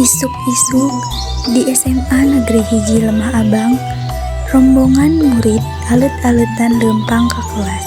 Isuk-isuk di SMA Negeri Hiji Lemah Abang, rombongan murid alut-alutan lempang ke kelas.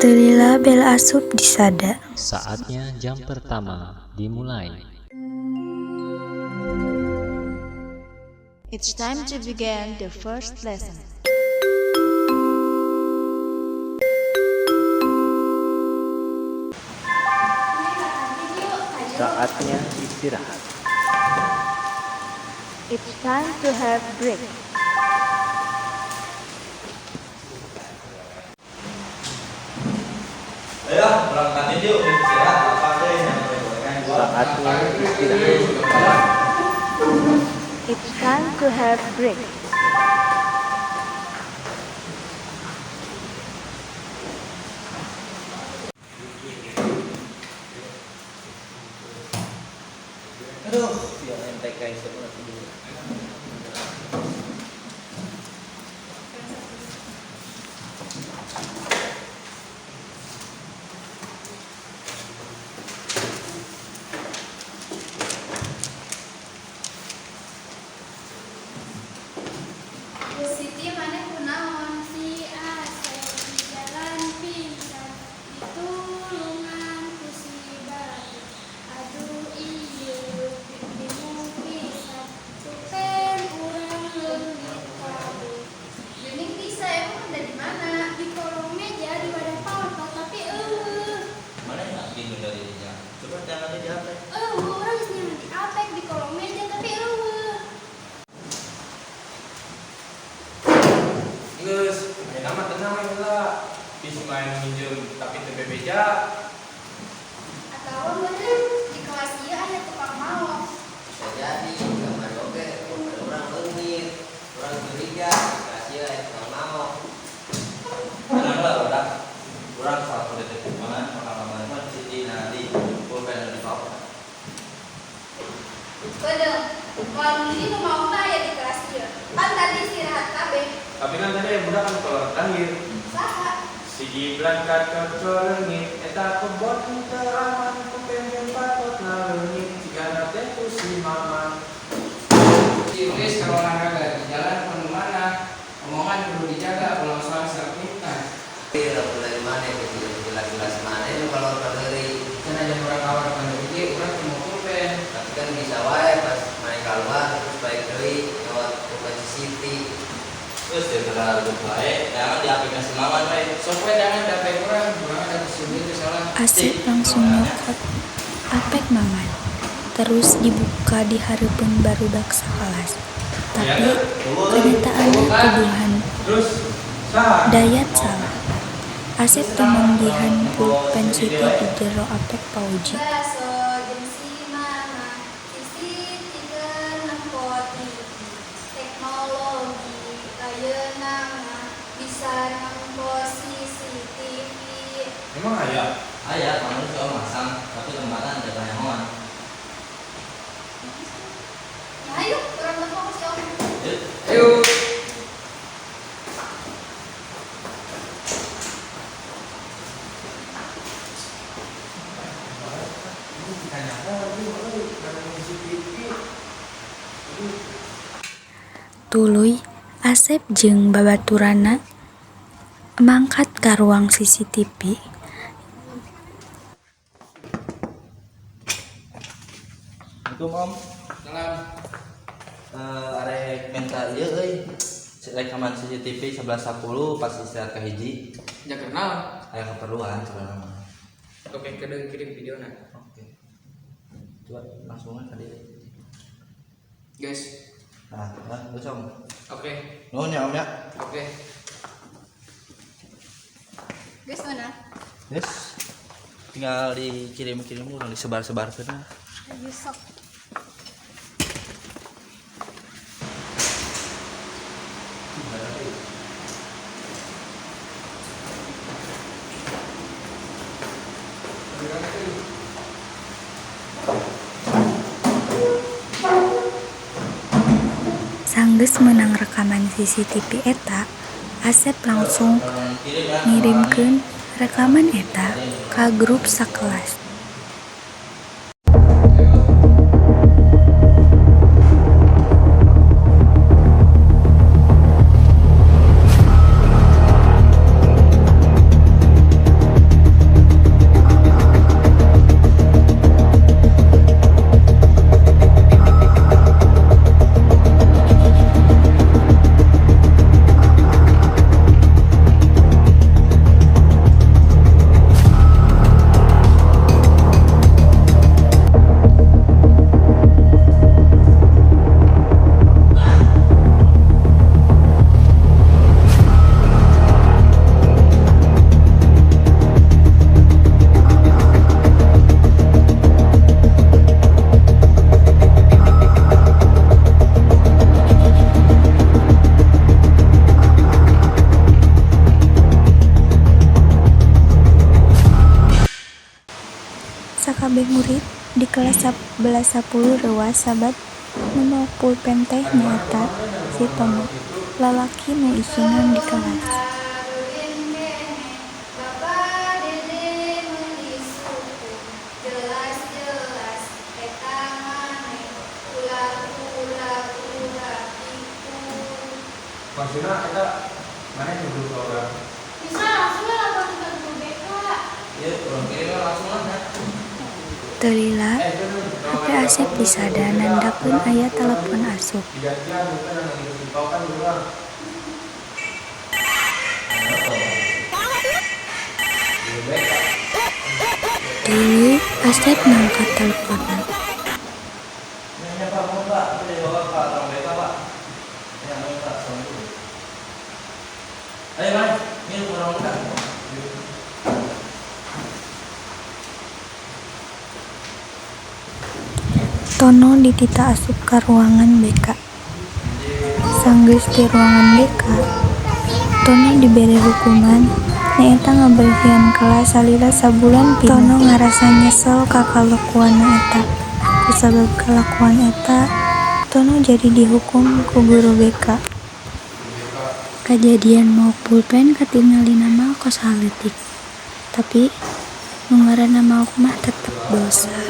Telila bel asup disada. Saatnya jam pertama dimulai. It's time to begin the first lesson. Saatnya istirahat. It's time to have break. Ayo, berangkatin yuk, istirahat apa deh yang Saatnya istirahat. It's time to have break. Aduh, yang entek guys, seperti dulu. Siti mana kunaon si Asep di jalan pingsan ditulungan ku si Batu. Aduh ieu bingung pisan tupen urang leungit kabeh. Geuning bisa emang dari mana? Di kolong meja di wadah palpa tapi Mana yang bingung dari dia? Coba jangan di HP. urang geus nyaman di apek di kolong meja tapi Geus, main amat tenang ya lah. Bisa main minjem tapi teu bebeja. atau bener di kelas ieu aya tukang mau. Bisa jadi gambar oke ada orang leungit orang curiga kasih yang mau Tenang lah, orang satu detik mana pengalaman mana Siti nanti pulpen di bawah. Bener, kalau ini mau ya di kelas ieu. Kan tadi istirahat kabeh. Tapi kan tadi budak kan keluar terakhir. Saha? Si Gibran kakek leungit eta kebon teraman ku pengen patot leungit jigana teh ku si maman. Tulis kalau olahraga di jalan kemana omongan perlu dijaga kalau masalah serpitan. tapi udah mulai mana jelas-jelas mana itu kalau dari Kan aja orang kawan pada pikir orang cuma pulpen. tapi kan bisa wae pas main keluar terus baik deui lewat bukan Siti Terus dia terlalu baik, jangan di aplikasi lawan baik. Soalnya jangan dapat orang ada kesini itu salah. Asep langsung nyokot apek maman. Terus dibuka di hareupeun barudak sakelas. Tapi kenyataannya tuduhan Terus sah. Dayat salah. Asep temanggihan pulpen Siti di jero apek Pauji. Baso jeung si mama, si Siti nempo TV. Teknologi ayeuna mah bisa nempo CCTV. Emang aya? Ayah, kamu coba masang, tapi tempatan ada banyak orang. Ya ayo, urang nempo si Om. Ayo. Tuluy Asep jeung babaturana mangkat ka ruang CCTV. Assalamualaikum Om. Salam. asa ieu euy rekaman CCTV 11.10 pas istirahat ka hiji Jangan kenal. aya keperluan sebenarnya mah. Oke, kedeng kirim videona. Oke. Coba langsung ka dieu. Guys. Nah, geus Om. Oke. Nuhun ya Om ya. Oke. Guys mana? Yes. Tinggal dikirim-kirim dulu, disebar-sebarkeun. Ayo sok. Sanggeus menang rekaman CCTV eta, Asep langsung ngirimkeun rekaman eta ka grup sakelas. Sakabeh murid di kelas 11.10 reuas sabat nu mau pulpen teh nyaeta si Tomo, lalaki nu isingan di kelas. Bapak dede meuli suku, jelas-jelas eta maneh ulah iku. Maksudnya kita mana duduk orang? Bisa langsung lapor ke guru BK. Ieu urang kirim langsung aja. Teu lila, HP Asep disada nandakeun aya telepon asup. Digantian bukan yang dipaukan dulu. Deui Asep ngangkat teleponan. Ini Pak, mohon Pak, itu dibawa Pak, tolong BK Pak. Ya, mohon Pak, tolong dulu. Ayo Mas, minum kurang Pak. Tono ditita asup ka ruangan BK. Sanggeus di ruangan BK, Tono dibere hukuman nyaeta ngabersihan kelas salila sabulan pinuh. Tono ngarasa nyesel ka kalakuanna eta. Kusabab kalakuan eta, Tono jadi dihukum ku guru BK. Kajadian mau pulpen katingalina mah kos haletik. Tapi nu ngaranna maok mah tetep dosa.